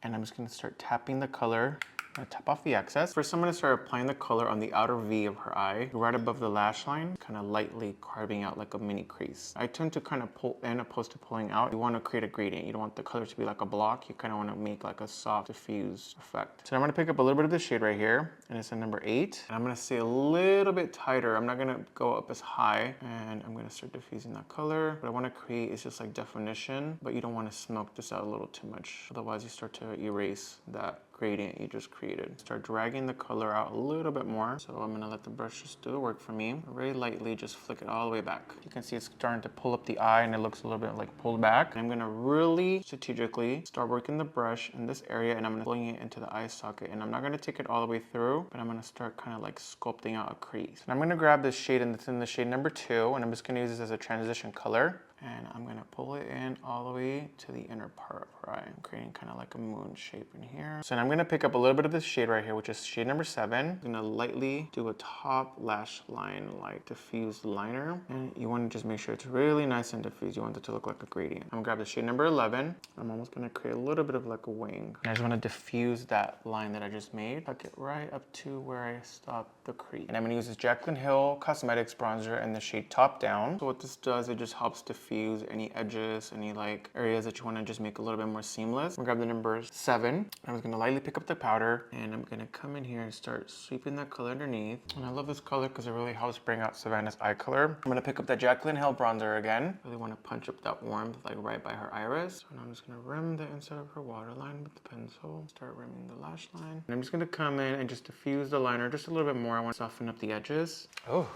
And I'm just gonna start tapping the color. I'm gonna tap off the excess. First, I'm gonna start applying the color on the outer V of her eye, right above the lash line, kind of lightly carving out like a mini crease. I tend to kind of pull in opposed to pulling out. You wanna create a gradient. You don't want the color to be like a block. You kind of wanna make like a soft, diffuse effect. So I'm gonna pick up a little bit of the shade right here, and it's a number 8. And I'm gonna stay a little bit tighter. I'm not gonna go up as high, and I'm gonna start diffusing that color. What I wanna create is just like definition, but you don't wanna smoke this out a little too much. Otherwise, you start to erase that gradient you just created. Start dragging the color out a little bit more. So I'm gonna let the brush just do the work for me. Very lightly, just flick it all the way back. You can see it's starting to pull up the eye and it looks a little bit like pulled back. I'm gonna really strategically start working the brush in this area, and I'm gonna pulling it into the eye socket. And I'm not gonna take it all the way through, but I'm gonna start kind of like sculpting out a crease. And I'm gonna grab this shade, and it's in the shade number 2, and I'm just gonna use this as a transition color. And I'm gonna pull it in all the way to the inner part of her eye. I'm creating kind of like a moon shape in here. So now I'm gonna pick up a little bit of this shade right here, which is shade number 7. I'm gonna lightly do a top lash line, like diffused liner. And you wanna just make sure it's really nice and diffused. You want it to look like a gradient. I'm gonna grab the shade number 11. I'm almost gonna create a little bit of like a wing. And I just wanna diffuse that line that I just made. Tuck it right up to where I stopped the crease. And I'm gonna use this Jaclyn Hill Cosmetics bronzer in the shade Top Down. So what this does, it just helps diffuse any edges, any like areas that you want to just make a little bit more seamless. I'm gonna grab the number 7. I'm just gonna lightly pick up the powder, and I'm gonna come in here and start sweeping that color underneath. And I love this color because it really helps bring out Savannah's eye color. I'm gonna pick up that Jaclyn Hill bronzer again. Really want to punch up that warmth like right by her iris. And I'm just gonna rim the inside of her waterline with the pencil. Start rimming the lash line. And I'm just gonna come in and just diffuse the liner just a little bit more. I want to soften up the edges. Oh,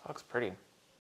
that looks pretty.